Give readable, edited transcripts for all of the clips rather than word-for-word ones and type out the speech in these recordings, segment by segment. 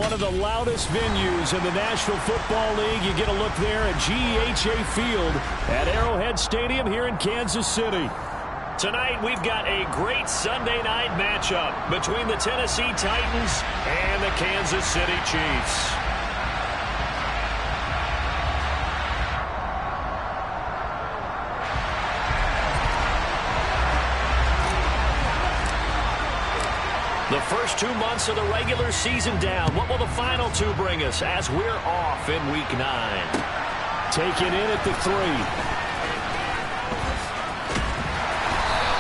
one of the loudest venues in the National Football League. You get a look there at GEHA Field at Arrowhead Stadium here in Kansas City. Tonight we've got a great Sunday night matchup between the Tennessee Titans and the Kansas City Chiefs. The first 2 months of the regular season down. What will the final two bring us as we're off in Week 9? Taken in at the 3.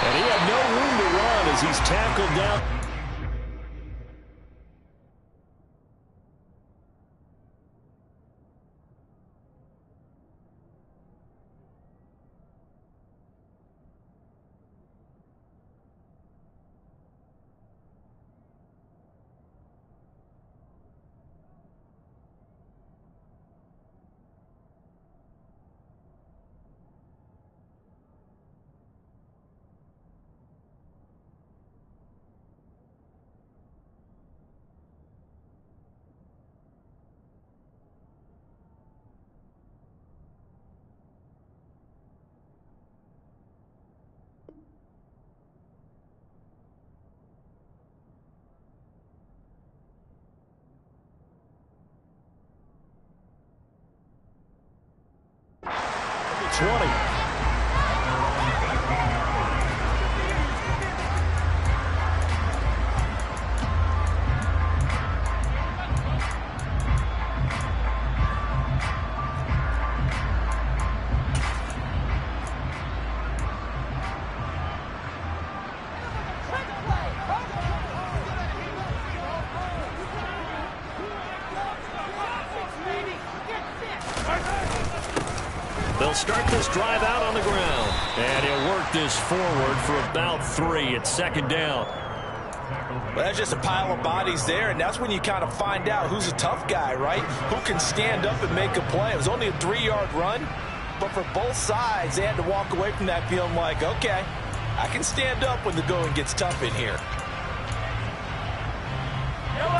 And he had no room to run as he's tackled down. They'll start this drive out on the ground. And he'll work this forward for about 3. It's second down. Well, that's just a pile of bodies there, and that's when you kind of find out who's a tough guy, right? Who can stand up and make a play. It was only a 3-yard run, but for both sides, they had to walk away from that feeling like, okay, I can stand up when the going gets tough in here.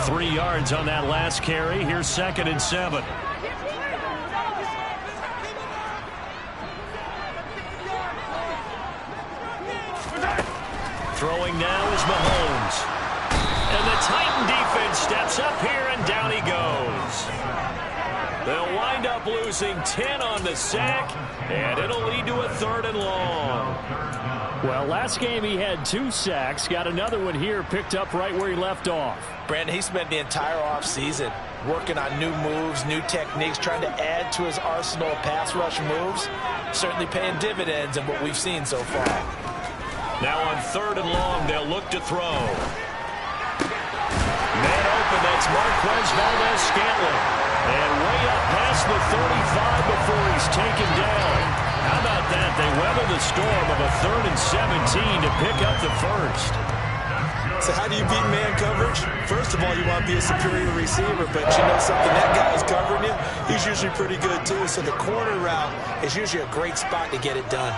3 yards on that last carry. Here's 2nd and 7. Throwing now is Mahomes. And the Titan defense steps up here, and down he goes. They'll wind up losing 10 on the sack, and it'll lead to a 3rd and long. Well, last game he had 2 sacks. Got another one here, picked up right where he left off. Brandon, he spent the entire offseason working on new moves, new techniques, trying to add to his arsenal of pass rush moves. Certainly paying dividends in what we've seen so far. Now on 3rd and long, they'll look to throw. Man open, that's Marquez Valdez-Scantling. And way up past the 35 before he's taken down. How about that? They weather the storm of a 3rd and 17 to pick up the first. So how do you beat man coverage? First of all, you want to be a superior receiver, but you know something, that guy is covering you, he's usually pretty good too. So the corner route is usually a great spot to get it done.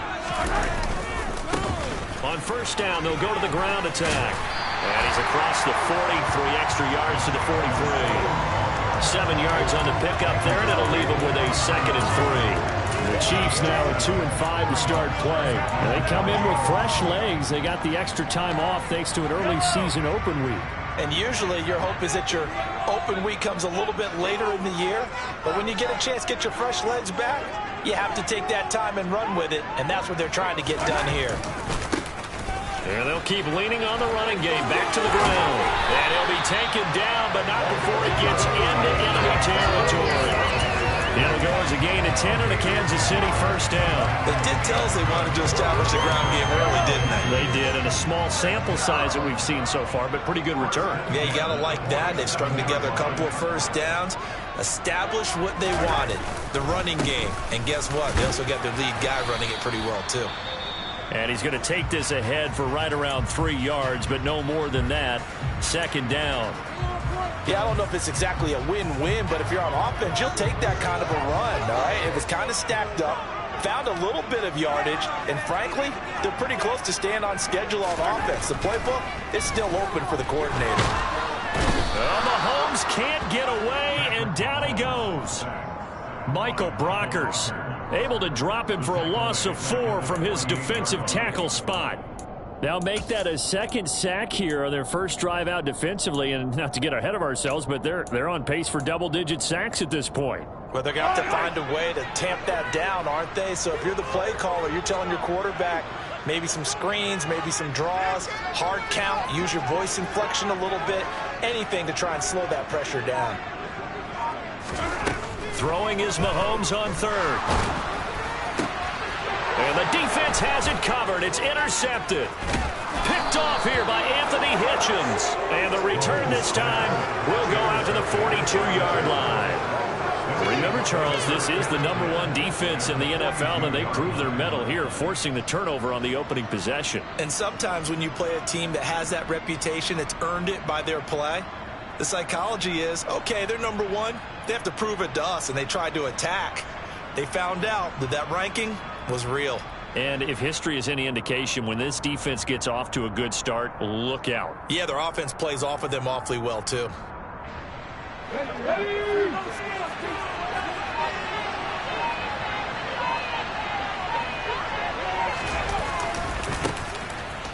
On 1st down, they'll go to the ground attack. And he's across the 40, 3 extra yards to the 43. 7 yards on the pickup there, and it'll leave him with a 2nd and 3. The Chiefs now at 2-5 to start play. And they come in with fresh legs. They got the extra time off thanks to an early season open week. And usually your hope is that your open week comes a little bit later in the year. But when you get a chance to get your fresh legs back, you have to take that time and run with it. And that's what they're trying to get done here. And they'll keep leaning on the running game. Back to the ground. And he'll be taken down, but not before he gets into enemy territory. It'll go as a gain of 10 and a Kansas City 1st down. They did tell us they wanted to establish the ground game early, didn't they? They did, and a small sample size that we've seen so far, but pretty good return. Yeah, you got to like that. They've strung together a couple of 1st downs, established what they wanted, the running game. And guess what? They also got their lead guy running it pretty well, too. And he's going to take this ahead for right around 3 yards, but no more than that. 2nd down. Yeah, I don't know if it's exactly a win-win, but if you're on offense, you'll take that kind of a run, all right? It was kind of stacked up, found a little bit of yardage, and frankly, they're pretty close to staying on schedule on offense. The playbook is still open for the coordinator. Well, Mahomes just can't get away, and down he goes. Michael Brockers able to drop him for a loss of 4 from his defensive tackle spot. Now make that a second sack here on their first drive out defensively, and not to get ahead of ourselves, but they're on pace for double-digit sacks at this point. Well, they're going to have to find a way to tamp that down, aren't they? So if you're the play caller, you're telling your quarterback maybe some screens, maybe some draws, hard count, use your voice inflection a little bit, anything to try and slow that pressure down. Throwing is Mahomes on third. And the defense has it covered. It's intercepted. Picked off here by Anthony Hitchens. And the return this time will go out to the 42-yard line. Remember, Charles, this is the #1 defense in the NFL, and they prove their mettle here, forcing the turnover on the opening possession. And sometimes when you play a team that has that reputation, it's earned it by their play. The psychology is, okay, they're #1. They have to prove it to us, and they tried to attack. They found out that that ranking was real. And if history is any indication, when this defense gets off to a good start, look out. Yeah, their offense plays off of them awfully well, too.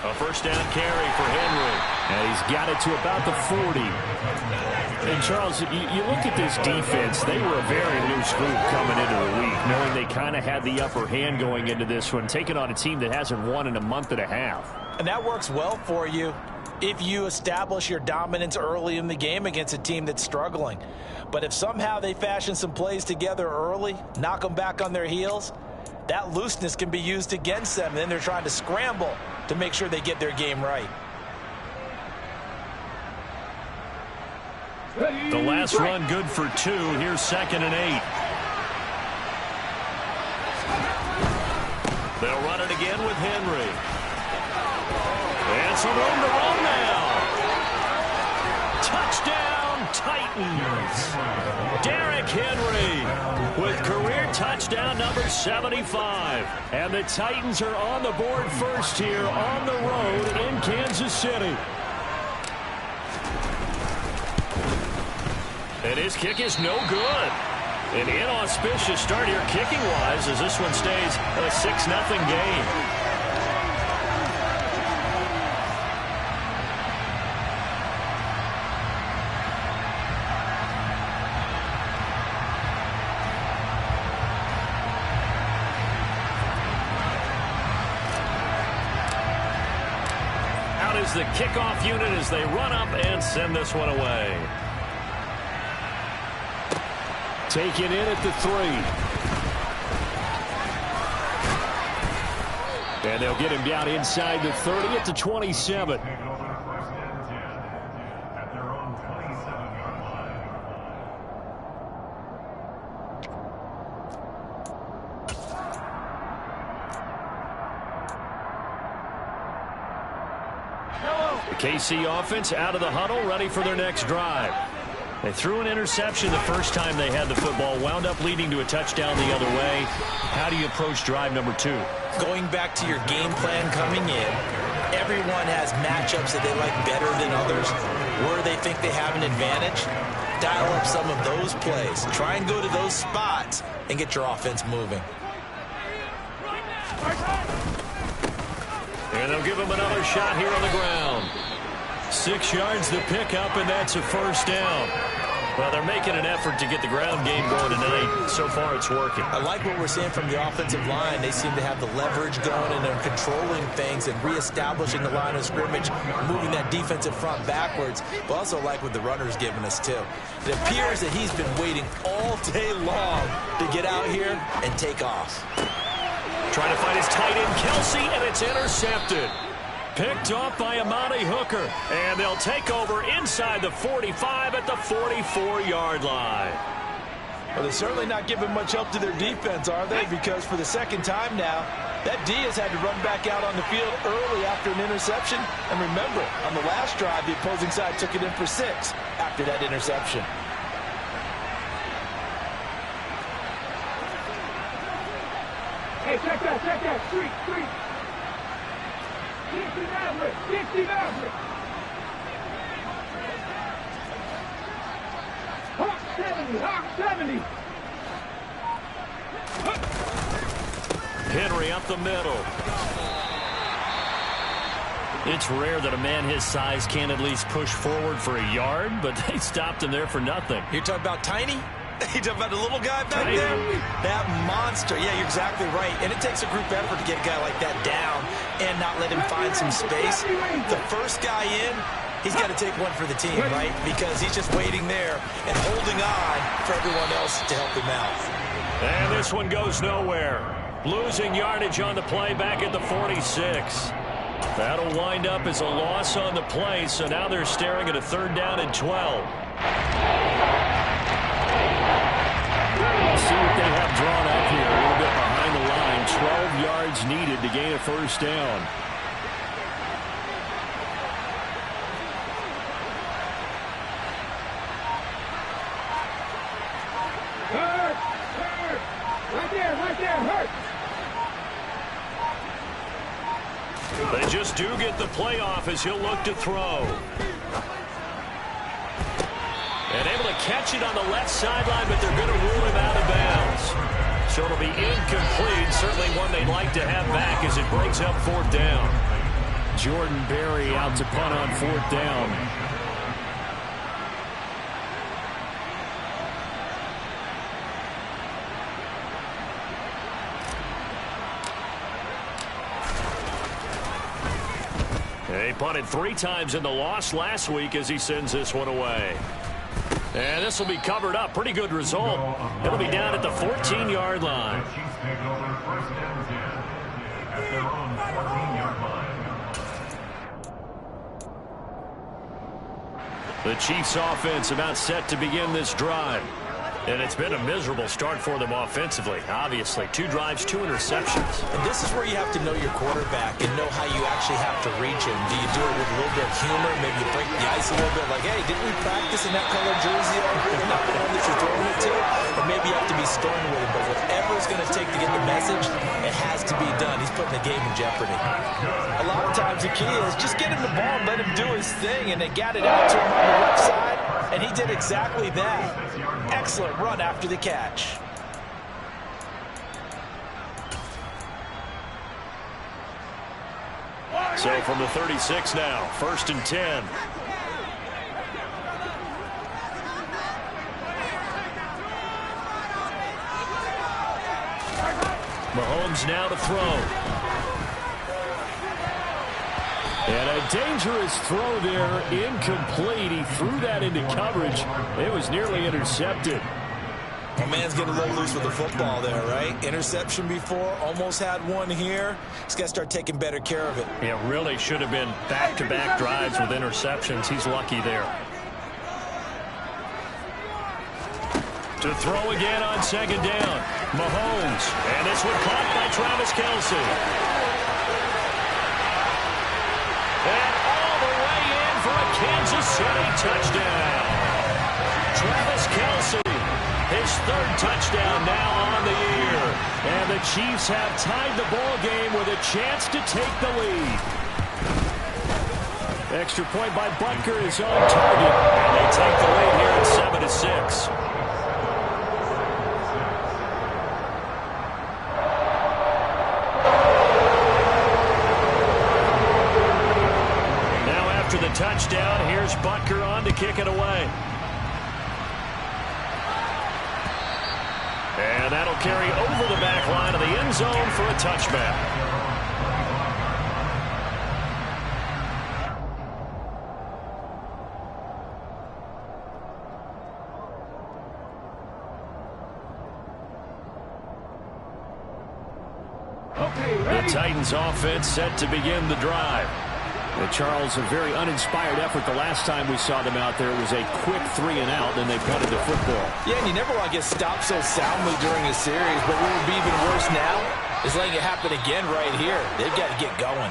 A first down carry for Henry. And he's got it to about the 40. And, Charles, you look at this defense, they were a very loose group coming into the week, knowing they kind of had the upper hand going into this one, taking on a team that hasn't won in a month and a half. And that works well for you if you establish your dominance early in the game against a team that's struggling. But if somehow they fashion some plays together early, knock them back on their heels, that looseness can be used against them. And then they're trying to scramble to make sure they get their game right. The last run good for 2. Here's 2nd and 8. They'll run it again with Henry. And some room to roll now. Touchdown, Titans. Derrick Henry with career touchdown number 75. And the Titans are on the board first here on the road in Kansas City. And his kick is no good. An inauspicious start here kicking-wise as this one stays a 6-0 game. Out is the kickoff unit as they run up and send this one away. Taken in at the 3. And they'll get him down inside the 30 at the 27. The KC offense out of the huddle, ready for their next drive. They threw an interception the first time they had the football, wound up leading to a touchdown the other way. How do you approach drive number 2? Going back to your game plan coming in, everyone has matchups that they like better than others, where they think they have an advantage. Dial up some of those plays. Try and go to those spots and get your offense moving. And they'll give him another shot here on the ground. 6 yards the pickup, and that's a first down. Well, they're making an effort to get the ground game going tonight. So far, it's working. I like what we're seeing from the offensive line. They seem to have the leverage going, and they're controlling things and reestablishing the line of scrimmage, moving that defensive front backwards. But also like what the runner's giving us, too. It appears that he's been waiting all day long to get out here and take off. Trying to find his tight end, Kelsey, and it's intercepted. Picked off by Amani Hooker. And they'll take over inside the 45 at the 44-yard line. Well, they're certainly not giving much help to their defense, are they? Because for the second time now, that D has had to run back out on the field early after an interception. And remember, on the last drive, the opposing side took it in for 6 after that interception. Hey, check that, street. Dixie Maverick. 70. Henry up the middle. It's rare that a man his size can't at least push forward for a yard, but they stopped him there for nothing. You're talking about tiny? You're talking about the little guy back there? That monster. Yeah, you're exactly right. And it takes a group effort to get a guy like that down and not let him find some space. The first guy in, he's got to take one for the team, right? Because he's just waiting there and holding on for everyone else to help him out. And this one goes nowhere. Losing yardage on the play back at the 46. That'll wind up as a loss on the play, so now they're staring at a 3rd down and 12. See what they have drawn up here. A little bit behind the line. 12 yards needed to gain a 1st down. Hurt. Right there, hurt. They just do get the play off as he'll look to throw. And able to catch it on the left sideline, but they're going to rule him out of bounds. So it'll be incomplete. Certainly one they'd like to have back as it brings up 4th down. Jordan Berry out to punt on 4th down. He punted 3 times in the loss last week as he sends this one away. And this will be covered up. Pretty good result. It'll be down at the 14-yard line. The Chiefs offense about set to begin this drive. And it's been a miserable start for them offensively. Obviously, 2 drives, 2 interceptions. And this is where you have to know your quarterback and know how you actually have to reach him. Do you do it with a little bit of humor? Maybe you break the ice a little bit like, hey, didn't we practice in that color jersey already? Not the one that you're throwing it to? Or maybe you have to be stern with him. But whatever it's going to take to get the message, it has to be done. He's putting the game in jeopardy. A lot of times the key is just get him the ball and let him do his thing. And they got it out to him on the left side, and he did exactly that. Excellent run after the catch. So from the 36 now, 1st and 10. Mahomes now to throw. And a dangerous throw there, incomplete. He threw that into coverage. It was nearly intercepted. My man's getting a little loose with the football there, right? Interception before, almost had one here. He's got to start taking better care of it. Yeah, really should have been back-to-back drives with interceptions. He's lucky there. To throw again on 2nd down. Mahomes. And this one caught by Travis Kelce. And all the way in for a Kansas City touchdown. Travis Kelce, his 3rd touchdown now on the year. And the Chiefs have tied the ball game with a chance to take the lead. Extra point by Butker is on target. And they take the lead here at 7-6. Touchdown. Here's Butker on to kick it away. And that'll carry over the back line of the end zone for a touchback. The Titans offense set to begin the drive. Charles, a very uninspired effort the last time we saw them out there. It was a quick 3 and out, then they punted the football. Yeah, and you never want to get stopped so soundly during a series, but what would be even worse now is letting it happen again right here. They've got to get going.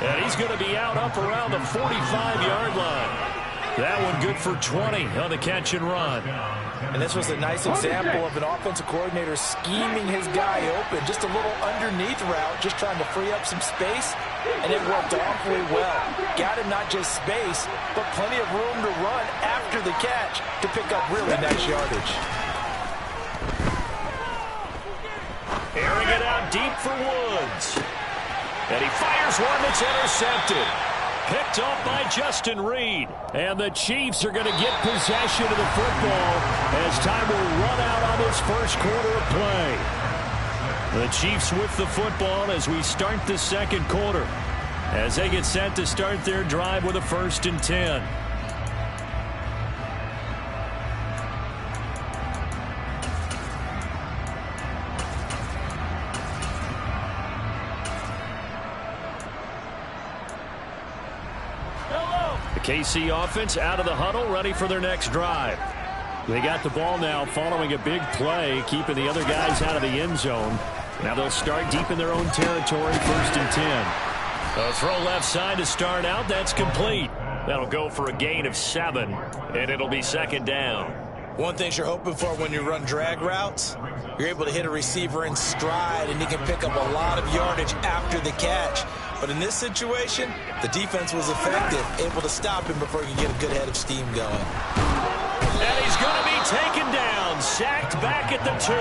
And he's going to be out up around the 45-yard line. That one good for 20 on the catch and run. And this was a nice example of an offensive coordinator scheming his guy open. Just a little underneath route, just trying to free up some space, and it worked awfully well. Got him not just space, but plenty of room to run after after the catch to pick up really nice yardage. Airing it out deep for Woods. And he fires one that's intercepted. Picked off by Justin Reed. And the Chiefs are going to get possession of the football as time will run out on this first quarter of play. The Chiefs with the football as we start the second quarter, as they get set to start their drive with a 1st and 10. The KC offense out of the huddle, ready for their next drive. They got the ball now following a big play, keeping the other guys out of the end zone. Now they'll start deep in their own territory, 1st and 10. A throw left side to start out. That's complete. That'll go for a gain of 7, and it'll be 2nd down. One thing you're hoping for when you run drag routes, you're able to hit a receiver in stride, and he can pick up a lot of yardage after the catch. But in this situation, the defense was effective, able to stop him before he could get a good head of steam going. And he's going to be taken down, sacked back at the 2.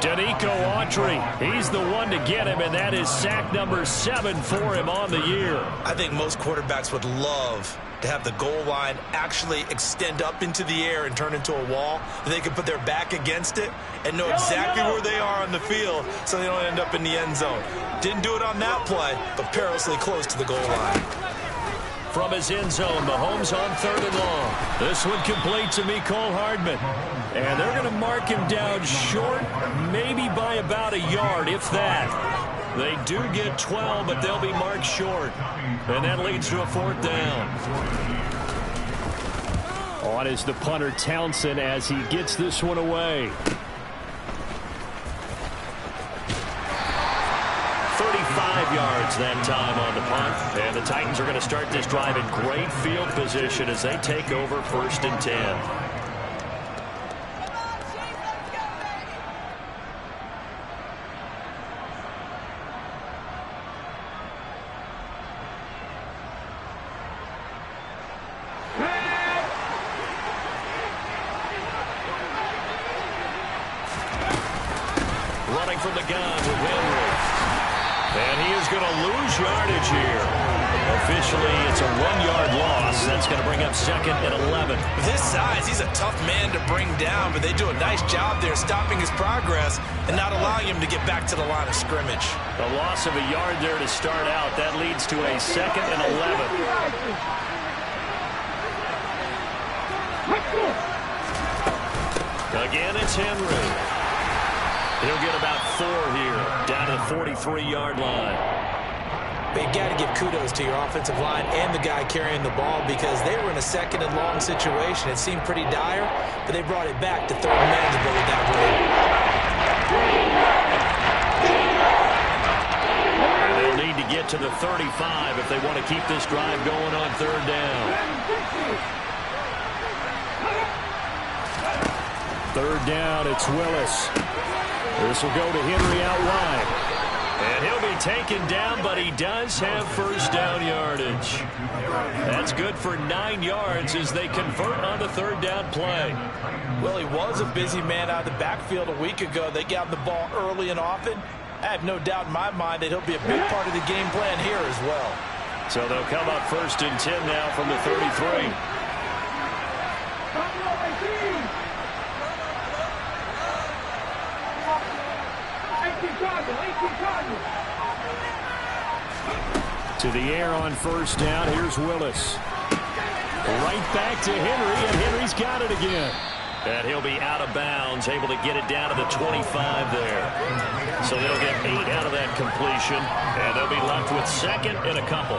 Danico Autry, he's the one to get him, and that is sack number 7 for him on the year. I think most quarterbacks would love to have the goal line actually extend up into the air and turn into a wall, that they can put their back against it and know exactly where they are on the field so they don't end up in the end zone. Didn't do it on that play, but perilously close to the goal line. From his end zone, Mahomes on 3rd and long. This one complete to Mecole Hardman. And they're going to mark him down short, maybe by about a yard, if that. They do get 12, but they'll be marked short. And that leads to a 4th down. On is the punter Townsend as he gets this one away. 35 yards that time on the punt. And the Titans are going to start this drive in great field position as they take over 1st and 10. Running from the gun with Henry. And he is going to lose yardage here. Officially, it's a 1-yard loss. That's going to bring up 2nd and 11. With his size, he's a tough man to bring down, but they do a nice job there stopping his progress and not allowing him to get back to the line of scrimmage. The loss of a yard there to start out. That leads to a 2nd and 11. Again, it's Henry. He'll get about 4 here, down to the 43-yard line. But you got to give kudos to your offensive line and the guy carrying the ball because they were in a 2nd and long situation. It seemed pretty dire, but they brought it back to 3rd and manageable with that run. And they'll need to get to the 35 if they want to keep this drive going on 3rd down. 3rd down, it's Willis. This will go to Henry out wide. And he'll be taken down, but he does have 1st down yardage. That's good for 9 yards as they convert on the 3rd down play. Well, he was a busy man out of the backfield a week ago. They got him the ball early and often. I have no doubt in my mind that he'll be a big part of the game plan here as well. So they'll come up 1st and 10 now from the 33. To the air on 1st down. Here's Willis. Right back to Henry, and Henry's got it again. And he'll be out of bounds, able to get it down to the 25 there. So they'll get 8 out of that completion, and they'll be left with 2nd and a couple.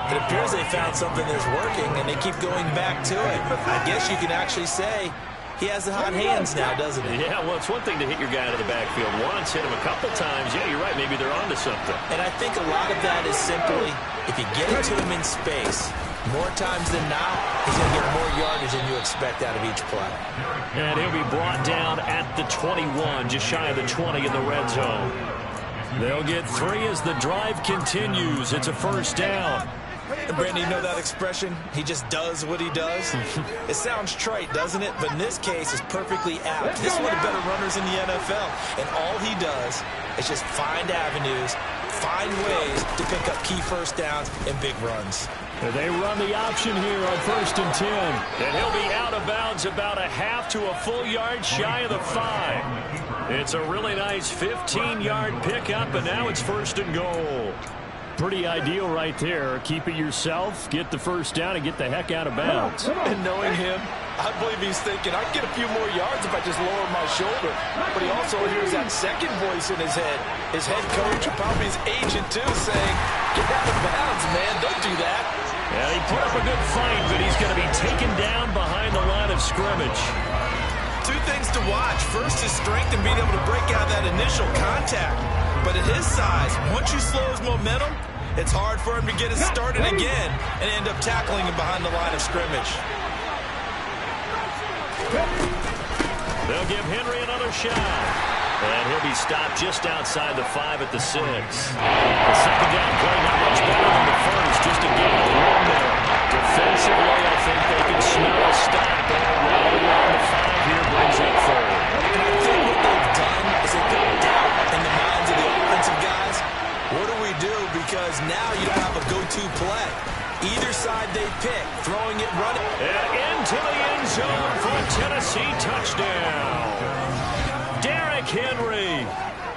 It appears they found something that's working, and they keep going back to it. I guess you can actually say he has the hot hands now, doesn't he? Yeah, well, it's one thing to hit your guy out of the backfield once, hit him a couple times. Yeah, you're right. Maybe they're onto something. And I think a lot of that is simply if you get it to him in space, more times than not, he's going to get more yardage than you expect out of each play. And he'll be brought down at the 21, just shy of the 20 in the red zone. They'll get 3 as the drive continues. It's a 1st down. Brandon, you know that expression? He just does what he does? It sounds trite, doesn't it? But in this case, it's perfectly apt. He's one of the better runners in the NFL, and all he does is just find avenues, find ways to pick up key first downs and big runs. They run the option here on 1st and 10. And he'll be out of bounds about a half to a full yard shy of the 5. It's a really nice 15-yard pickup, and now it's 1st and goal. Pretty ideal right there. Keep it yourself, get the first down, and get the heck out of bounds. And knowing him, I believe he's thinking, I can get a few more yards if I just lower my shoulder. But he also hears that second voice in his head. His head coach, probably his agent too, saying, get out of bounds, man. Don't do that. Yeah, he put up a good fight, but he's going to be taken down behind the line of scrimmage. Two things to watch. First, his strength and being able to break out that initial contact. But at his size, once you slow his momentum, it's hard for him to get it started again and end up tackling him behind the line of scrimmage. They'll give Henry another shot. And he'll be stopped just outside the 5 at the 6. The second down play not much better than the first. Just a gain of 1 there. Defensively, I think they can smell a stop. Right around the 5 here brings up 3rd. And I think what they've done is they put doubt in the minds of the offensive guys. What do we do? Because now you don't have a go-to play. Either side they pick, throwing it, running. And into the end zone for a Tennessee touchdown. Derrick Henry,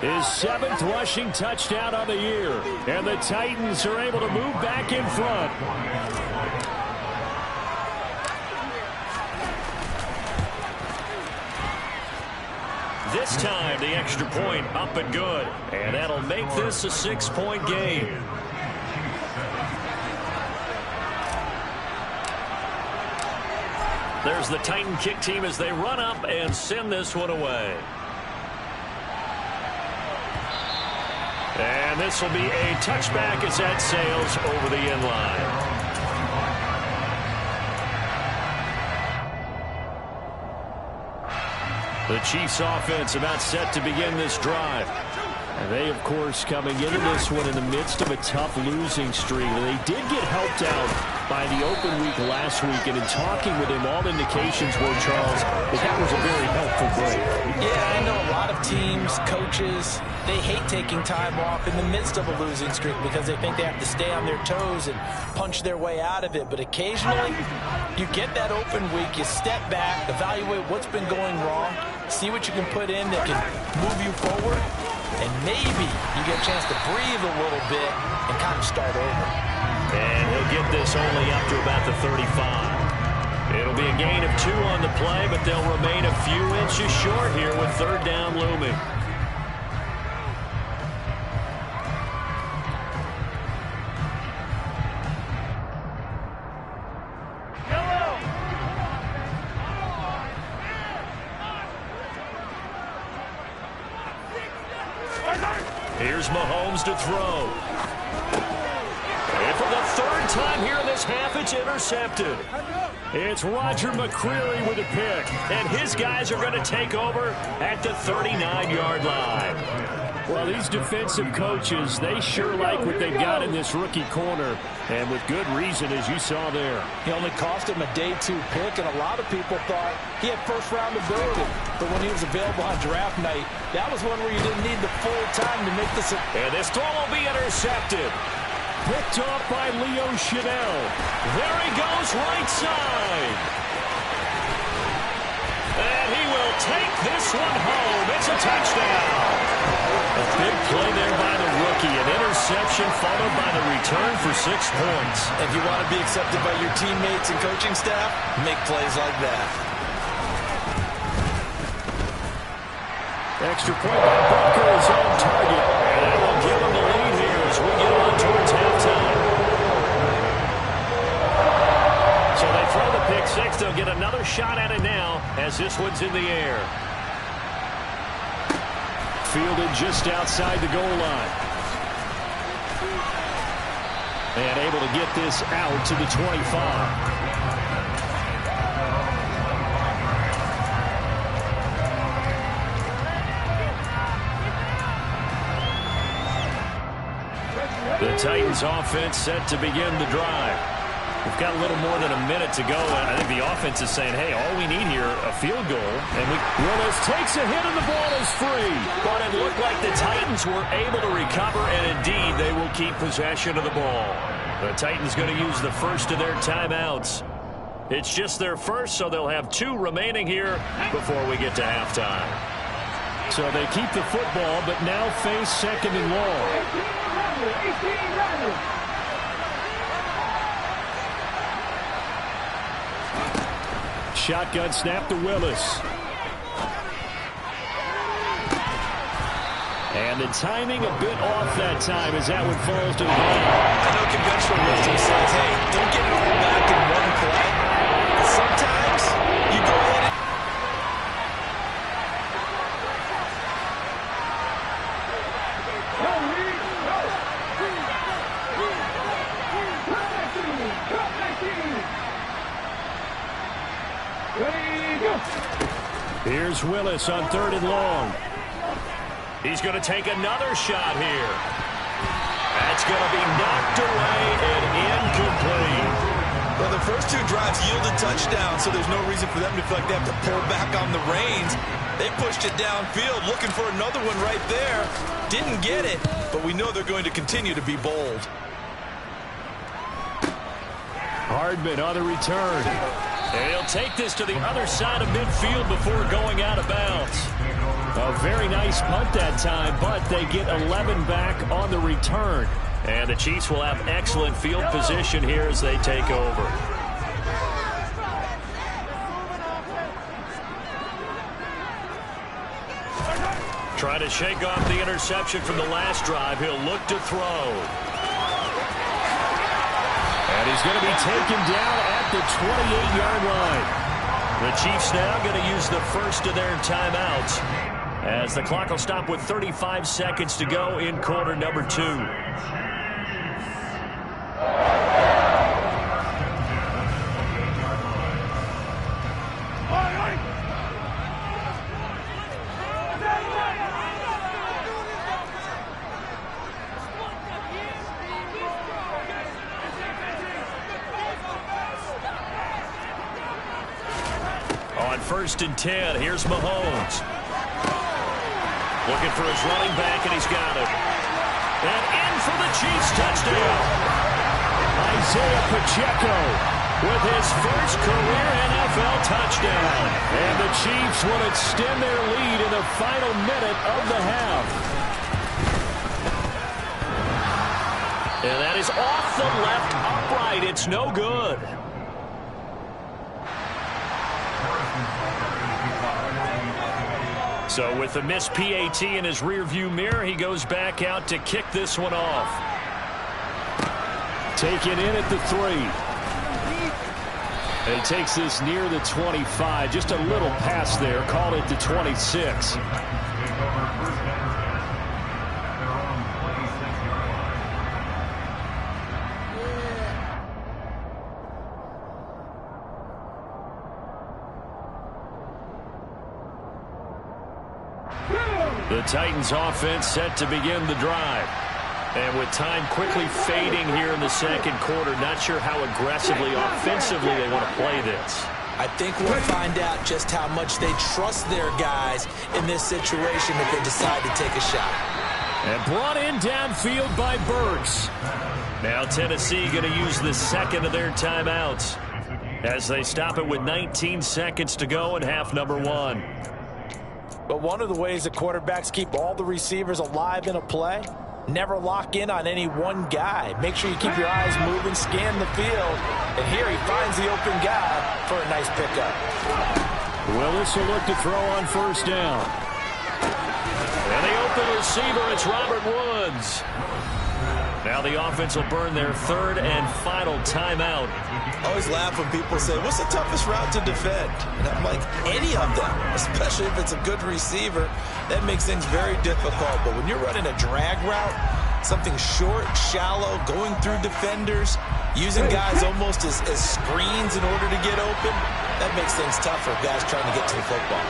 his 7th rushing touchdown on the year. And the Titans are able to move back in front. This time, the extra point up and good. And that'll make this a 6-point game. There's the Titan kick team as they run up and send this one away. And this will be a touchback as that sails over the end line. The Chiefs offense about set to begin this drive. And they, of course, coming into this one in the midst of a tough losing streak. And they did get helped out by the open week last week. And in talking with him, all indications were, Charles, that was a very helpful break. Yeah, I know a lot of teams, coaches, they hate taking time off in the midst of a losing streak because they think they have to stay on their toes and punch their way out of it. But occasionally, you get that open week, you step back, evaluate what's been going wrong, see what you can put in that can move you forward, and maybe you get a chance to breathe a little bit and kind of start over. And he'll get this only up to about the 35. It'll be a gain of 2 on the play, but they'll remain a few inches short here with 3rd down looming. Here's Mahomes to throw. And for the 3rd time here in this half, it's intercepted. It's Roger McCreary with a pick. And his guys are going to take over at the 39-yard line. Well, these defensive coaches, they sure like what they've got in this rookie corner. And with good reason, as you saw there. He only cost him a day 2 pick, and a lot of people thought he had first-round ability. But when he was available on draft night, that was one where you didn't need the full time to make this. And this throw will be intercepted. Picked off by Leo Chanel. There he goes, right side. And he will take this one home. It's a touchdown. A big play there by the rookie. An interception followed by the return for 6 points. If you want to be accepted by your teammates and coaching staff, make plays like that. Extra point by Booker is on target. And that will give him the lead here as we get on towards halftime. So they throw the pick 6. They'll get another shot at it now as this one's in the air. Fielded just outside the goal line. And able to get this out to the 25. The Titans offense set to begin the drive. We've got a little more than a minute to go. I think the offense is saying, hey, all we need here, a field goal. And Willis takes a hit and the ball is free. But it looked like the Titans were able to recover, and indeed they will keep possession of the ball. The Titans going to use the first of their timeouts. It's just their first, so they'll have 2 remaining here before we get to halftime. So they keep the football, but now face second and long. 18 Shotgun snap to Willis. And the timing a bit off that time as that one falls to the ground. I know conventional wisdom says, hey, don't get it all back in one play. But sometimes you go ahead and... Here's Willis on 3rd and long. He's going to take another shot here. That's going to be knocked away and incomplete. Well, the first 2 drives yielded touchdowns, so there's no reason for them to feel like they have to pull back on the reins. They pushed it downfield, looking for another one right there. Didn't get it, but we know they're going to continue to be bold. Hardman on the return. And he'll take this to the other side of midfield before going out of bounds. A very nice punt that time, but they get 11 back on the return. And the Chiefs will have excellent field position here as they take over. Trying to shake off the interception from the last drive. He'll look to throw. And he's going to be taken down at the 28-yard line. The Chiefs now going to use the first of their timeouts as the clock will stop with 35 seconds to go in quarter number 2. On 1st and 10, here's Mahomes. Looking for his running back, and he's got it. And in for the Chiefs touchdown. Isaiah Pacheco with his first career NFL touchdown. And the Chiefs will extend their lead in the final minute of the half. And that is off the left upright. It's no good. So with the missed PAT in his rearview mirror, he goes back out to kick this one off. Taken in at the 3. And he takes this near the 25. Just a little pass there. Called it the 26. The Titans offense set to begin the drive. And with time quickly fading here in the second quarter, not sure how aggressively, offensively they want to play this. I think we'll find out just how much they trust their guys in this situation if they decide to take a shot. And brought in downfield by Burks. Now Tennessee going to use the second of their timeouts as they stop it with 19 seconds to go in half number 1. But one of the ways that quarterbacks keep all the receivers alive in a play, never lock in on any one guy. Make sure you keep your eyes moving, scan the field, and here he finds the open guy for a nice pickup. Willis will look to throw on 1st down. And the open receiver, it's Robert Woods. Now the offense will burn their 3rd and final timeout. I always laugh when people say, what's the toughest route to defend? And I'm like, any of them, especially if it's a good receiver. That makes things very difficult. But when you're running a drag route, something short, shallow, going through defenders, using guys almost as screens in order to get open, that makes things tough for guys trying to get to the football.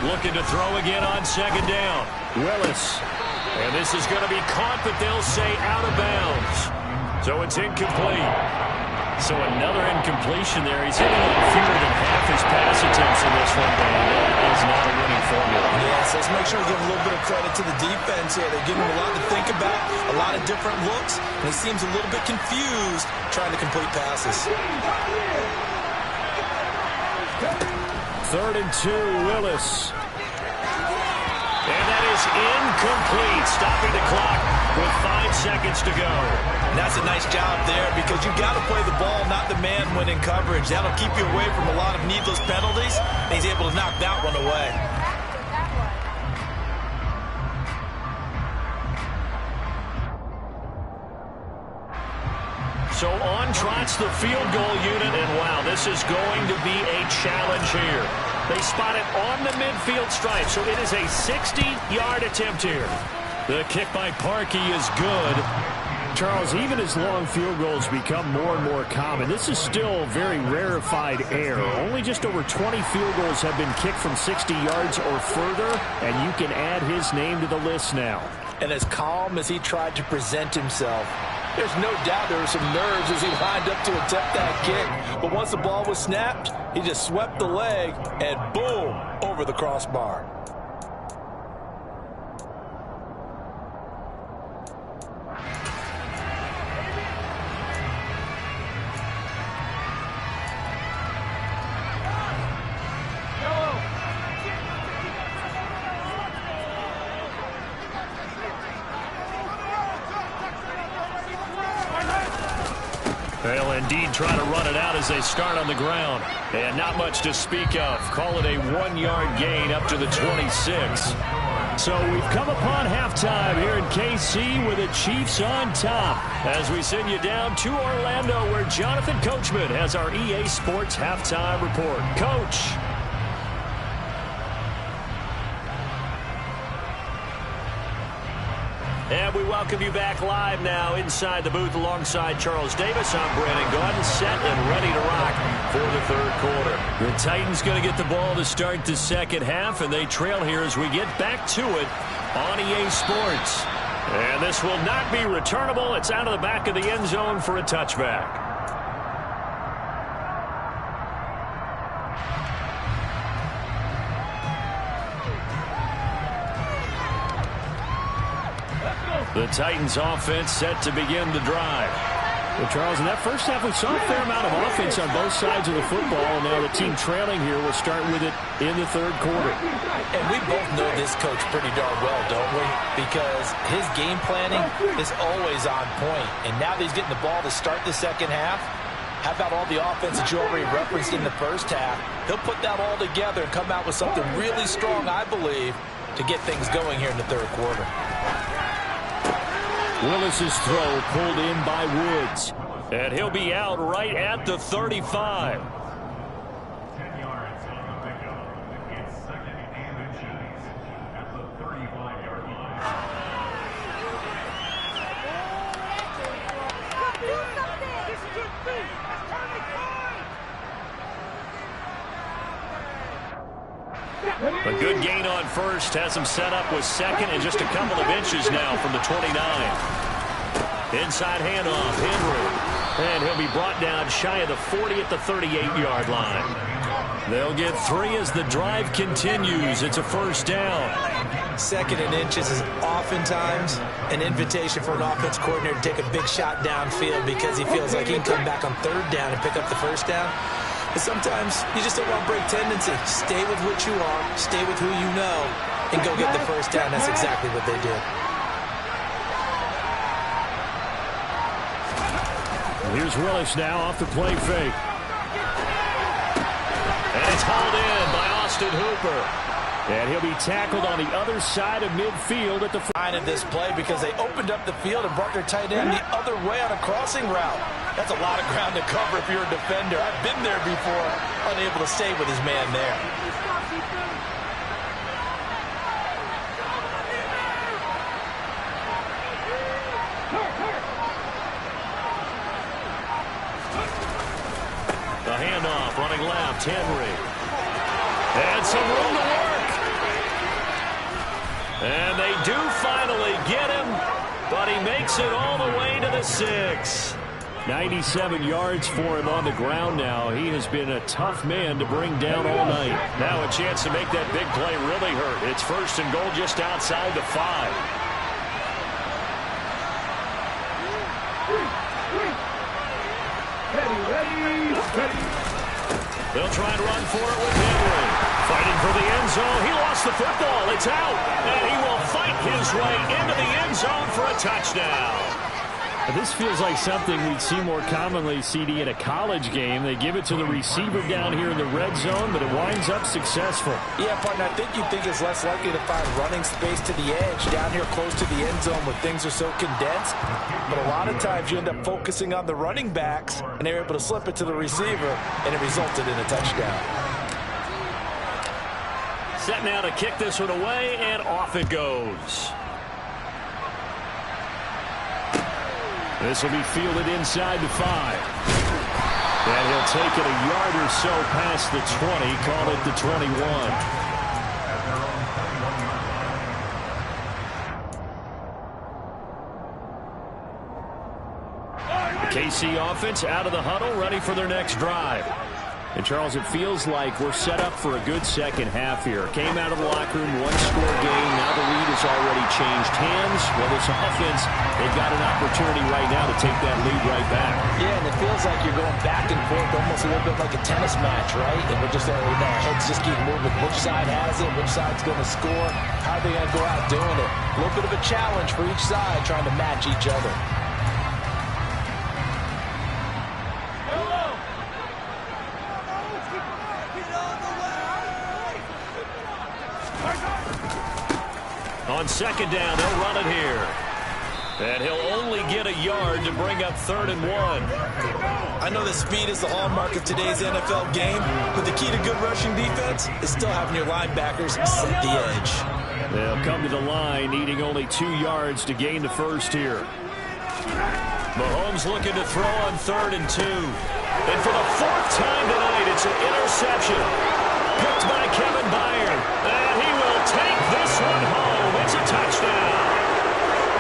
Looking to throw again on second down. Willis. And this is going to be caught, but they'll say out of bounds. So it's incomplete. So another incompletion there. He's hitting on fewer than half his pass attempts in this one, man. That is not a winning formula. Yes, let's make sure we give a little bit of credit to the defense here. They're giving him a lot to think about, a lot of different looks, and he seems a little bit confused trying to complete passes. 3rd and 2, Willis. And that is incomplete, stopping the clock with 5 seconds to go. And that's a nice job there because you got to play the ball, not the man when in coverage. That'll keep you away from a lot of needless penalties, and he's able to knock that one away. So on trots the field goal unit, and wow, this is going to be a challenge here. They spot it on the midfield stripe, so it is a 60-yard attempt here. The kick by Parkey is good. Charles, even as long field goals become more and more common, this is still very rarefied air. Only just over 20 field goals have been kicked from 60 yards or further, and you can add his name to the list now. And as calm as he tried to present himself, there's no doubt there were some nerves as he lined up to attempt that kick. But once the ball was snapped, he just swept the leg and boom, over the crossbar. They'll indeed try to run it out as they start on the ground. And not much to speak of. Call it a 1-yard gain up to the 26. So we've come upon halftime here in KC with the Chiefs on top. As we send you down to Orlando, where Jonathan Coachman has our EA Sports halftime report. Coach. And we welcome you back live now inside the booth alongside Charles Davis. I'm Brandon Gaudin, set and ready to rock for the 3rd quarter. The Titans going to get the ball to start the second half, and they trail here as we get back to it on EA Sports. And this will not be returnable. It's out of the back of the end zone for a touchback. The Titans offense set to begin the drive. Well, Charles, in that first half, we saw a fair amount of offense on both sides of the football, and now the team trailing here will start with it in the 3rd quarter. And we both know this coach pretty darn well, don't we? Because his game planning is always on point. And now that he's getting the ball to start the second half, how about all the offense that you already referenced in the first half? He'll put that all together and come out with something really strong, I believe, to get things going here in the 3rd quarter. Willis's throw pulled in by Woods. And he'll be out right at the 35. 10 yards on the pickup. It's 2nd and inches at the 35-yard line. A good gain on first has him set up with 2nd and just a couple of inches now from the 29. Inside handoff, Henry. And he'll be brought down shy of the 40 at the 38-yard line. They'll get 3 as the drive continues. It's a 1st down. 2nd and inches is oftentimes an invitation for an offense coordinator to take a big shot downfield because he feels like he can come back on 3rd down and pick up the 1st down. But sometimes you just don't want to break tendency. Stay with what you are, stay with who you know, and go get the 1st down. That's exactly what they did. Here's Willis now off the play fake. And it's hauled in by Austin Hooper. And he'll be tackled on the other side of midfield at the line of this play because they opened up the field and brought their tight end the other way on a crossing route. That's a lot of ground to cover if you're a defender. I've been there before, unable to stay with his man there. The handoff running left, Henry. And some room to work. And they do finally get him, but he makes it all the way to the 6. 97 yards for him on the ground now. He has been a tough man to bring down all night. Now a chance to make that big play really hurt. It's 1st and goal just outside the 5. Ready. They'll try and run for it with Henry. Fighting for the end zone. He lost the football. It's out. And he will fight his way into the end zone for a touchdown. This feels like something we'd see more commonly, CD, in a college game. They give it to the receiver down here in the red zone, but it winds up successful. Yeah, partner, I think you'd think it's less likely to find running space to the edge down here close to the end zone where things are so condensed. But a lot of times you end up focusing on the running backs, and they're able to slip it to the receiver, and it resulted in a touchdown. Set now to kick this one away, and off it goes. This will be fielded inside the 5. And he'll take it a yard or so past the 20, call it the 21. The KC offense out of the huddle, ready for their next drive. And, Charles, it feels like we're set up for a good second half here. Came out of the locker room, one-score game. Now the lead has already changed hands. Well, this offense, they've got an opportunity right now to take that lead right back. Yeah, and it feels like you're going back and forth, almost a little bit like a tennis match, right? And we're just, our heads just keep moving. Which side has it? Which side's going to score? How are they going to go out doing it? A little bit of a challenge for each side, trying to match each other. On 2nd down, they'll run it here. And he'll only get a yard to bring up 3rd and 1. I know that speed is the hallmark of today's NFL game, but the key to good rushing defense is still having your linebackers set the edge. They'll come to the line, needing only 2 yards to gain the first here. Mahomes looking to throw on 3rd and 2. And for the 4th time tonight, it's an interception. Picked by Kevin Byard. And he will take this one home. It's a touchdown.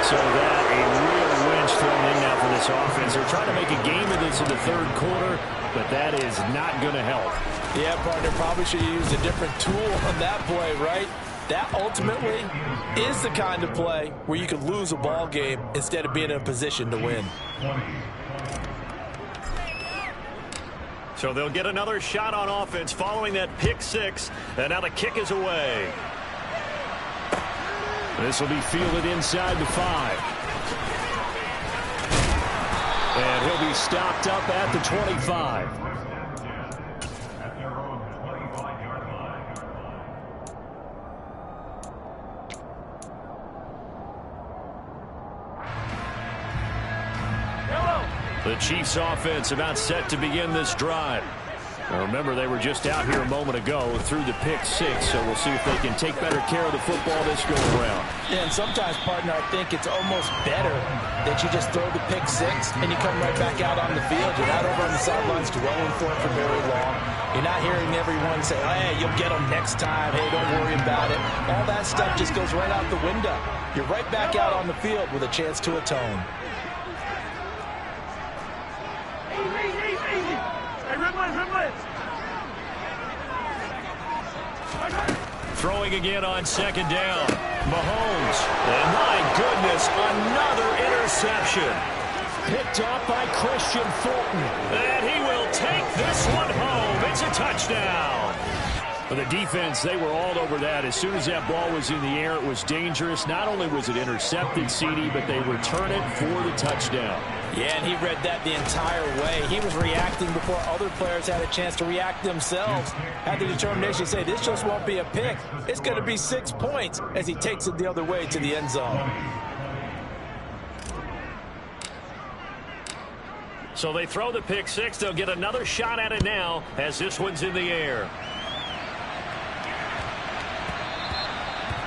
So that a real wrench thrown in now for this offense. They're trying to make a game of this in the 3rd quarter, but that is not going to help. Yeah, partner, probably should have used a different tool on that play, right? That ultimately is the kind of play where you could lose a ball game instead of being in a position to win. So they'll get another shot on offense following that pick 6, and now the kick is away. This will be fielded inside the 5. And he'll be stopped up at the 25. At their own 25-yard line. The Chiefs offense about set to begin this drive. Now remember, they were just out here a moment ago through the pick 6, so we'll see if they can take better care of the football this go around. Yeah, and sometimes, partner, I think it's almost better that you just throw the pick 6 and you come right back out on the field. You're not over on the sidelines dwelling for it for very long. You're not hearing everyone say, hey, you'll get them next time. Hey, don't worry about it. All that stuff just goes right out the window. You're right back out on the field with a chance to atone. Throwing again on 2nd down. Mahomes. And my goodness, another interception. Picked off by Christian Fulton. And he will take this one home. It's a touchdown. For the defense, they were all over that. As soon as that ball was in the air, it was dangerous. Not only was it intercepted, CD, but they return it for the touchdown. Yeah, and he read that the entire way. He was reacting before other players had a chance to react themselves. Had the determination to say, this just won't be a pick. It's going to be 6 points as he takes it the other way to the end zone. So they throw the pick 6. They'll get another shot at it now as this one's in the air.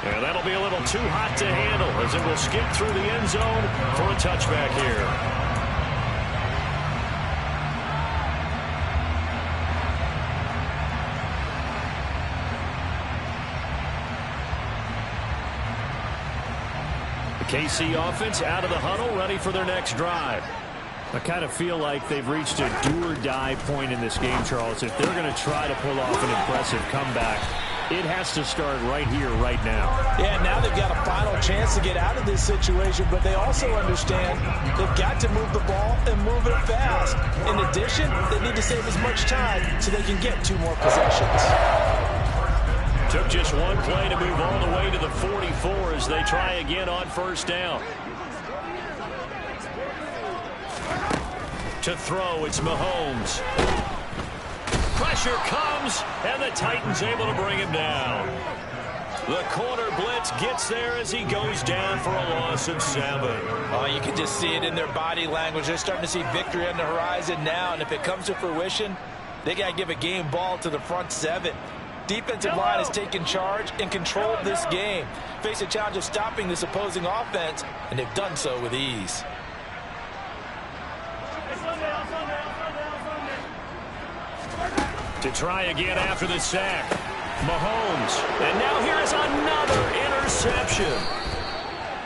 And that'll be a little too hot to handle as it will skip through the end zone for a touchback here. KC offense out of the huddle, ready for their next drive. I kind of feel like they've reached a do-or-die point in this game, Charles. If they're going to try to pull off an impressive comeback, it has to start right here, right now. Yeah, now they've got a final chance to get out of this situation, but they also understand they've got to move the ball and move it fast. In addition, they need to save as much time so they can get 2 more possessions. Took just one play to move all the way to the 44 as they try again on first down. To throw, it's Mahomes. Pressure comes, and the Titans able to bring him down. The corner blitz gets there as he goes down for a loss of 7. Oh, you can just see it in their body language. They're starting to see victory on the horizon now, and if it comes to fruition, they got to give a game ball to the front 7. Defensive line has taken charge and controlled this game. Face a challenge of stopping this opposing offense, and they've done so with ease. To try again after the sack. Mahomes. And now here is another interception.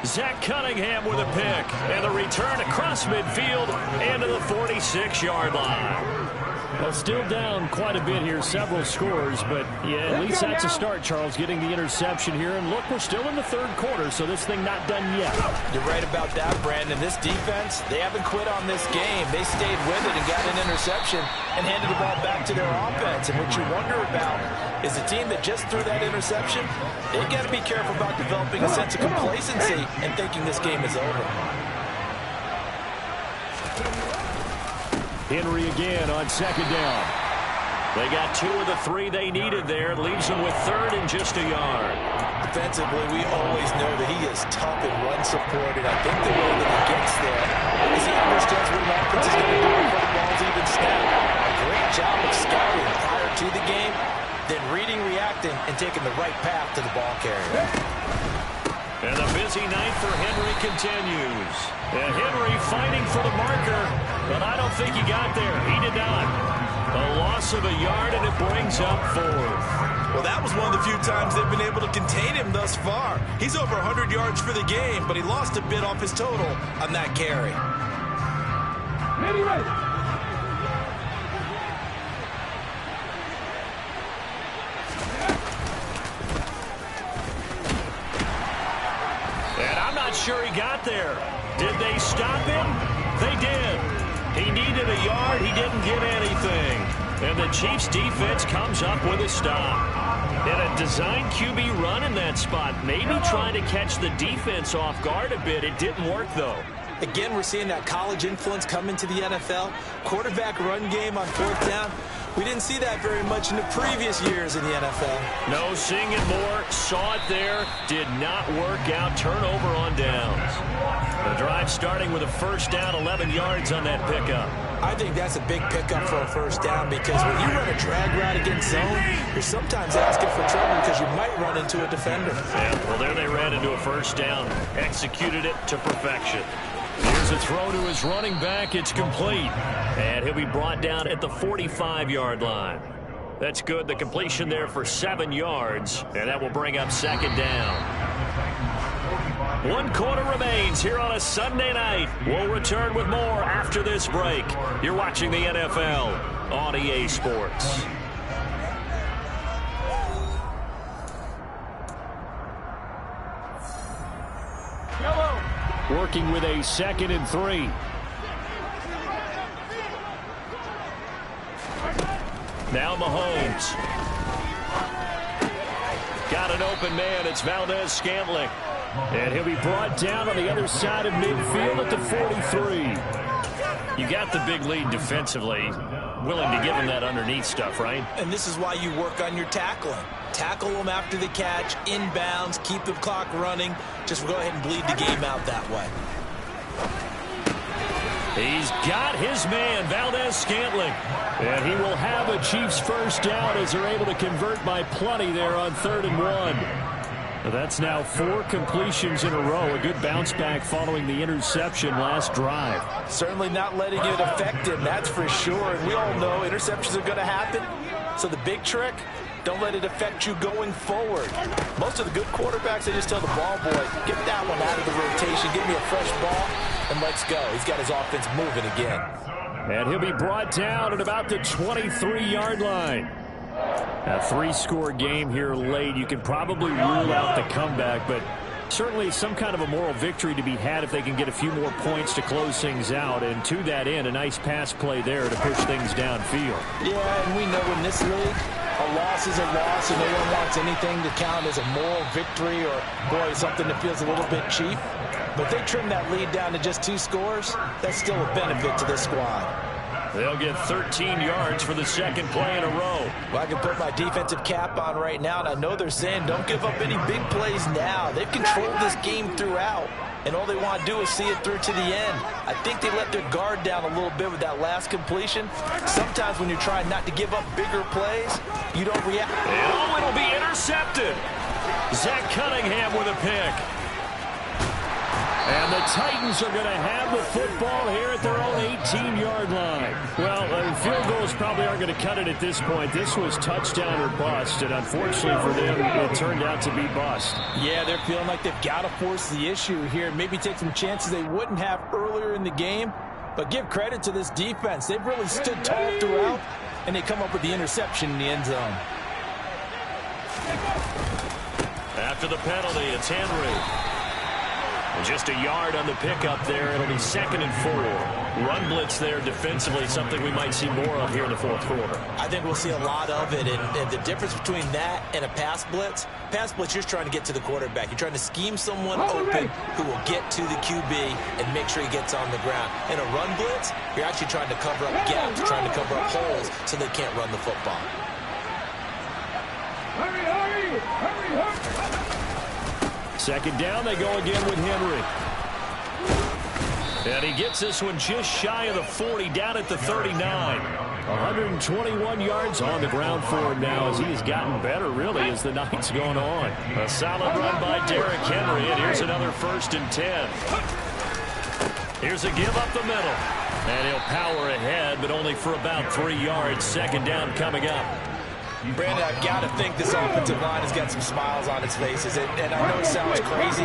Zach Cunningham with a pick. And the return across midfield and to the 46-yard line. Well, still down quite a bit here, several scores, but yeah, at least that's a start, Charles, getting the interception here. And look, we're still in the 3rd quarter, so this thing not done yet. You're right about that, Brandon. This defense, they haven't quit on this game. They stayed with it and got an interception and handed the ball back to their offense. And what you wonder about is the team that just threw that interception, they've got to be careful about developing a sense of complacency and thinking this game is over. Henry again on 2nd down. They got 2 of the 3 they needed there. Leaves them with 3rd and just a yard. Defensively, we always know that he is tough and run support, and I think the way that he gets there is he understands what an offense is going to do before the ball's even snapped. A great job of scouting prior to the game, then reading, reacting, and taking the right path to the ball carrier. And the busy night for Henry continues. And Henry fighting for the marker, but I don't think he got there. He did not. A loss of a yard, and it brings up 4th. Well, that was one of the few times they've been able to contain him thus far. He's over 100 yards for the game, but he lost a bit off his total on that carry. Ready. Sure he got there. Did they stop him? They did. He needed a yard. He didn't get anything. And the Chiefs defense comes up with a stop. And a design QB run in that spot. Maybe trying to catch the defense off guard a bit. It didn't work, though. Again, we're seeing that college influence come into the NFL. Quarterback run game on 4th down. We didn't see that very much in the previous years in the NFL. No, seeing it more. Saw it there. Did not work out. Turnover on downs. The drive starting with a 1st down, 11 yards on that pickup. I think that's a big pickup for a 1st down because when you run a drag route against zone, you're sometimes asking for trouble because you might run into a defender. Yeah, well, there they ran into a 1st down. Executed it to perfection. Here's a throw to his running back. It's complete. And he'll be brought down at the 45-yard line. That's good. The completion there for 7 yards. And that will bring up 2nd down. 1 quarter remains here on a Sunday night. We'll return with more after this break. You're watching the NFL on EA Sports. Working with a 2nd and 3. Now Mahomes. Got an open man. It's Valdez-Scantling. And he'll be brought down on the other side of midfield at the 43. You got the big lead defensively. Willing to give him that underneath stuff, right? And this is why you work on your tackling. Tackle them after the catch, inbounds, keep the clock running. Just go ahead and bleed the game out that way. He's got his man, Valdez-Scantling. And he will have a Chiefs 1st down as they're able to convert by plenty there on 3rd and 1. That's now 4 completions in a row. A good bounce back following the interception last drive. Certainly not letting it affect him, that's for sure. And we all know interceptions are going to happen. So the big trick, Don't let it affect you going forward. Most of the good quarterbacks, they just tell the ball boy, get that one out of the rotation, give me a fresh ball, and let's go. He's got his offense moving again. And he'll be brought down at about the 23-yard line. A three-score game here late. You can probably rule out the comeback, but certainly some kind of a moral victory to be had if they can get a few more points to close things out. And to that end, a nice pass play there to push things downfield. Yeah, and we know in this league, a loss is a loss, and no one wants anything to count as a moral victory or, boy, something that feels a little bit cheap. But they trim that lead down to just 2 scores. That's still a benefit to this squad. They'll get 13 yards for the second play in a row. Well, I can put my defensive cap on right now, and I know they're saying don't give up any big plays now. They've controlled this game throughout, and all they want to do is see it through to the end. I think they let their guard down a little bit with that last completion. Sometimes when you're trying not to give up bigger plays, you don't react. And it'll be intercepted. Zach Cunningham with a pick. And the Titans are going to have the football here at their own 18-yard line. Well, field goals probably aren't going to cut it at this point. This was touchdown or bust, and unfortunately for them, it turned out to be bust. Yeah, they're feeling like they've got to force the issue here. Maybe take some chances they wouldn't have earlier in the game. But give credit to this defense. They've really stood tall throughout, and they come up with the interception in the end zone. After the penalty, it's Henry. Just a yard on the pickup there. It'll be 2nd and 4. Run blitz there defensively, something we might see more of here in the fourth quarter. I think we'll see a lot of it, and the difference between that and a pass blitz, you're just trying to get to the quarterback. You're trying to scheme someone open who will get to the QB and make sure he gets on the ground. In a run blitz, you're actually trying to cover up gaps, trying to cover up holes so they can't run the football. Second down, they go again with Henry. And he gets this one just shy of the 40, down at the 39. 121 yards on the ground for him now as he has gotten better, really, as the night's gone on. A solid run by Derrick Henry, and here's another 1st and 10. Here's a give up the middle. And he'll power ahead, but only for about 3 yards. Second down coming up. Brandon, I've got to think this offensive line has got some smiles on its faces. And I know it sounds crazy,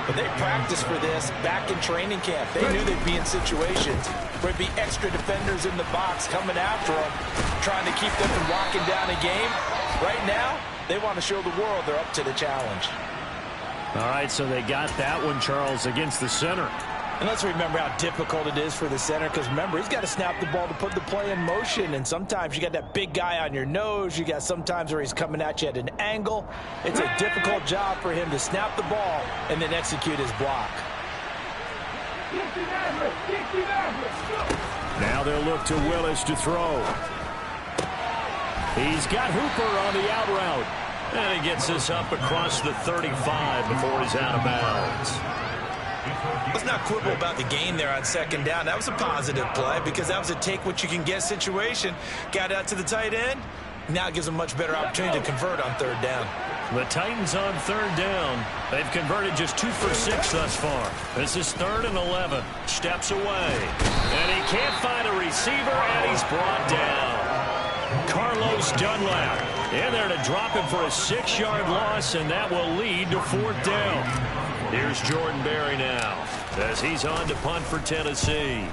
but they practiced for this back in training camp. They knew they'd be in situations where it'd be extra defenders in the box coming after them, trying to keep them from locking down a game. Right now, they want to show the world they're up to the challenge. All right, so they got that one, Charles, against the center. And let's remember how difficult it is for the center, because remember, he's got to snap the ball to put the play in motion, and sometimes you got that big guy on your nose. You got sometimes where he's coming at you at an angle. It's a difficult job for him to snap the ball and then execute his block. Now they'll look to Willis to throw. He's got Hooper on the out route. And he gets this up across the 35 before he's out of bounds. Let's not quibble about the gain there on second down. That was a positive play because that was a take-what-you-can-get situation. Got out to the tight end. Now it gives them a much better opportunity to convert on third down. The Titans on third down. They've converted just 2 for 6 thus far. This is 3rd and 11. Steps away. And he can't find a receiver, and he's brought down. Carlos Dunlap in there to drop him for a 6-yard loss, and that will lead to 4th down. Here's Jordan Berry now as he's on to punt for Tennessee.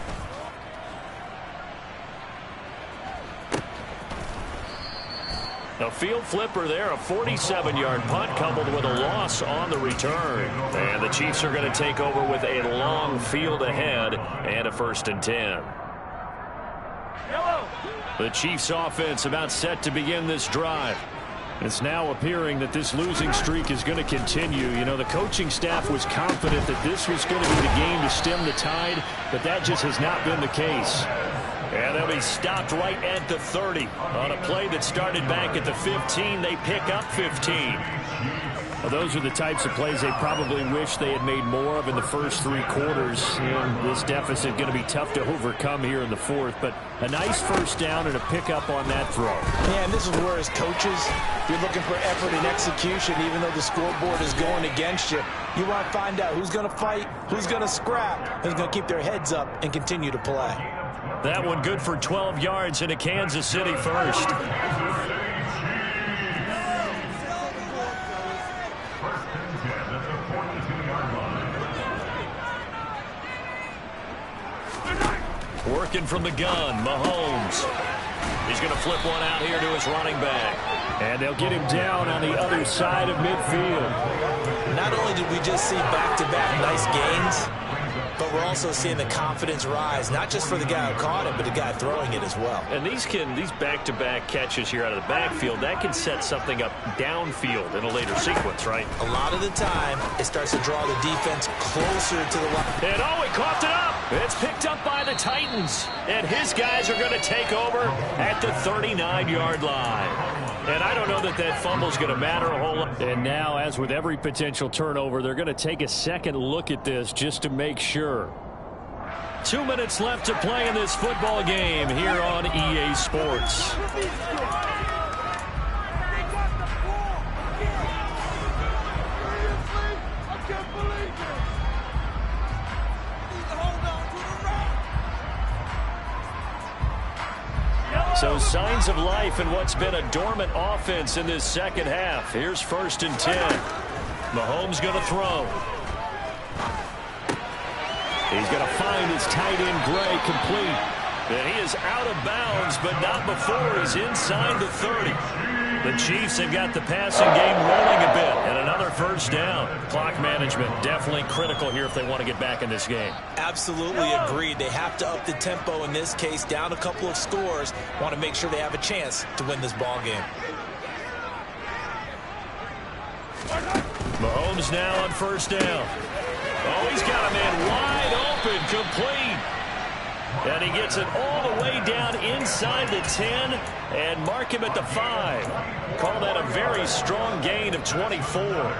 A field flipper there, a 47-yard punt coupled with a loss on the return. And the Chiefs are going to take over with a long field ahead and a 1st and 10. The Chiefs offense about set to begin this drive. It's now appearing that this losing streak is going to continue. You know, the coaching staff was confident that this was going to be the game to stem the tide, but that just has not been the case. And they'll be stopped right at the 30. On a play that started back at the 15, they pick up 15. Well, those are the types of plays they probably wish they had made more of in the first 3 quarters. And this deficit going to be tough to overcome here in the 4th. But a nice 1st down and a pickup on that throw. Yeah, and this is where as coaches, you're looking for effort and execution, even though the scoreboard is going against you. You want to find out who's going to fight, who's going to scrap, who's going to keep their heads up and continue to play. That one good for 12 yards into Kansas City first. Working from the gun, Mahomes. He's going to flip one out here to his running back. And they'll get him down on the other side of midfield. Not only did we just see back-to-back nice gains, but we're also seeing the confidence rise, not just for the guy who caught it, but the guy throwing it as well. And these back-to-back catches here out of the backfield, that can set something up downfield in a later sequence, right? A lot of the time, it starts to draw the defense closer to the line. And oh, he coughed it up. It's picked up by the Titans. And his guys are going to take over at the 39-yard line. And I don't know that fumble's going to matter a whole lot. And now, as with every potential turnover, they're going to take a second look at this just to make sure. 2 minutes left to play in this football game here on EA Sports. So signs of life in what's been a dormant offense in this second half. Here's 1st and 10. Mahomes going to throw. He's going to find his tight end Gray complete. And he is out of bounds, but not before he's inside the 30. The Chiefs have got the passing game rolling a bit, and another 1st down. Clock management definitely critical here if they want to get back in this game. Absolutely agreed. They have to up the tempo in this case, down a couple of scores. Want to make sure they have a chance to win this ball game. Mahomes now on 1st down. Oh, he's got a man wide open, complete. And he gets it all the way down inside the 10 and mark him at the 5. Call that a very strong gain of 24.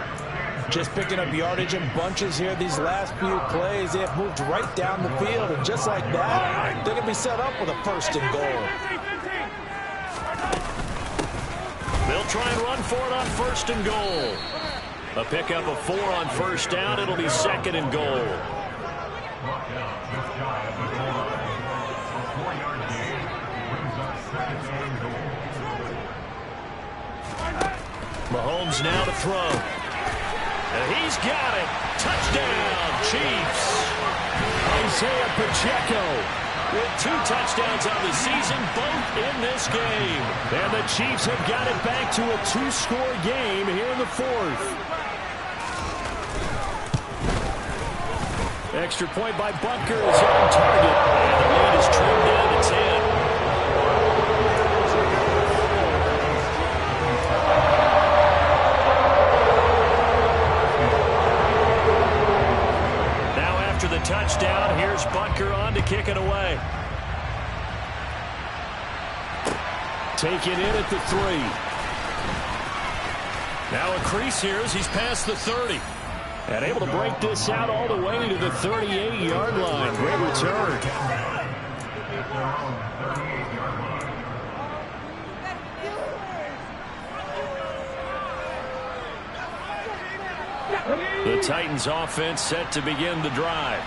Just picking up yardage in bunches here these last few plays. They have moved right down the field, and just like that, they're going to be set up with a 1st and goal. They'll try and run for it on 1st and goal. A pickup of 4 on 1st down. It'll be 2nd and goal. Mahomes now to throw. And he's got it. Touchdown, Chiefs. Isaiah Pacheco with 2 touchdowns on the season, both in this game. And the Chiefs have got it back to a 2-score game here in the 4th. Extra point by Butker is on target. And the lead is trimmed down to 10. Now after the touchdown, here's Butker on to kick it away. Taken in at the 3. Now a crease here as he's past the 30. And able to break this out all the way to the 38-yard line. Great return. The Titans offense set to begin the drive.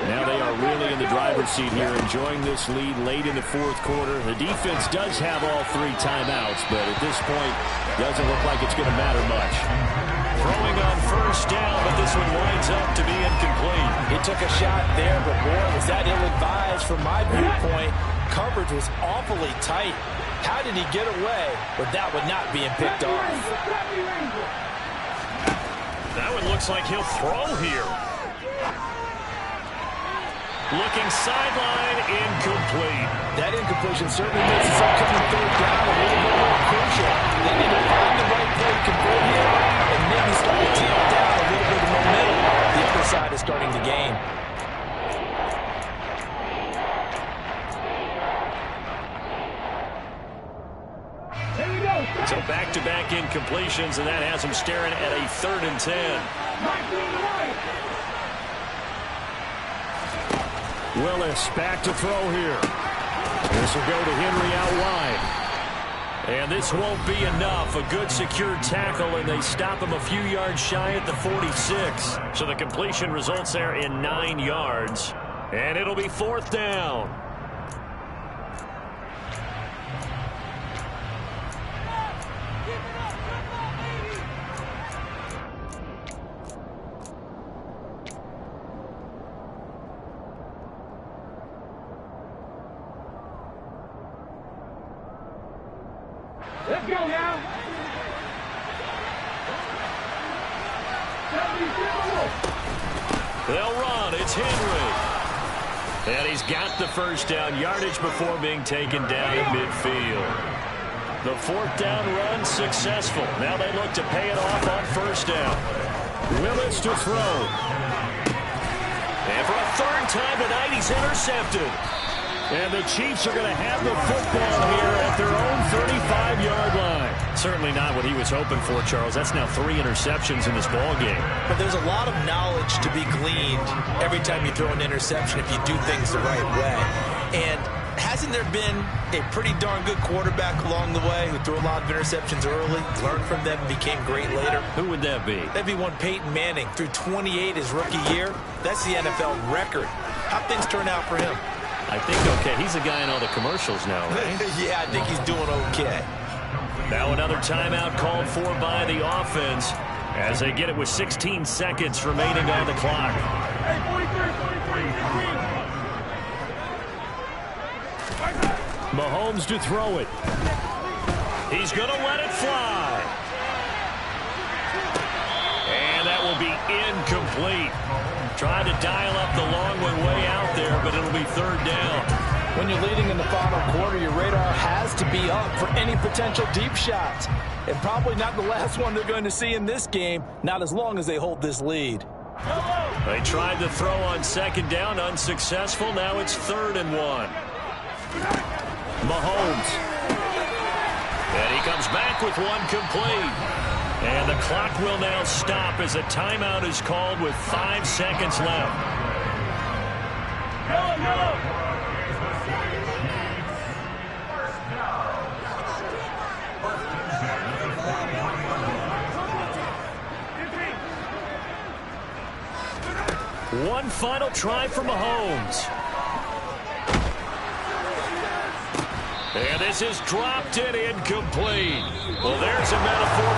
Now they are really in the driver's seat here, enjoying this lead late in the 4th quarter. The defense does have all 3 timeouts, but at this point, doesn't look like it's going to matter much. Throwing on 1st down, but this one winds up to be incomplete. He took a shot there, but boy, was that ill-advised from my viewpoint. Coverage was awfully tight. How did he get away with that one not being picked off? That one looks like he'll throw here. Looking sideline, incomplete. That incompletion certainly makes this upcoming 3rd down a little bit more crucial. They need to find the right play to convert here and maybe start to tamp down a little bit of momentum. The other side is starting to gain. So back-to-back incompletions, and that has him staring at a 3rd and 10. Willis back to throw here. This will go to Henry out wide. And this won't be enough. A good secure tackle, and they stop him a few yards shy at the 46. So the completion results there in 9 yards. And it'll be 4th down. Let's go now. 72. They'll run. It's Henry. And he's got the first down yardage before being taken down at midfield. The fourth down run successful. Now they look to pay it off on first down. Willis to throw. And for a third time tonight, he's intercepted. And the Chiefs are going to have the football here at their own 35-yard line. Certainly not what he was hoping for, Charles. That's now 3 interceptions in this ball game. But there's a lot of knowledge to be gleaned every time you throw an interception if you do things the right way. And hasn't there been a pretty darn good quarterback along the way who threw a lot of interceptions early, learned from them, and became great later? Who would that be? That'd be one Peyton Manning. Threw 28 his rookie year. That's the NFL record. How'd things turn out for him? I think okay. He's the guy in all the commercials now, right? Yeah, I think he's doing okay. Now another timeout called for by the offense as they get it with 16 seconds remaining on the clock. Mahomes to throw it. He's going to let it fly. And that will be incomplete. Trying to dial up the long one way out there, but it'll be third down. When you're leading in the final quarter, your radar has to be up for any potential deep shots. And probably not the last one they're going to see in this game, not as long as they hold this lead. They tried to throw on second down, unsuccessful. Now it's 3rd and 1. Mahomes. And he comes back with one complete. And the clock will now stop as a timeout is called with 5 seconds left. One final try for Mahomes. And this is dropped and incomplete. Well, there's a metaphor for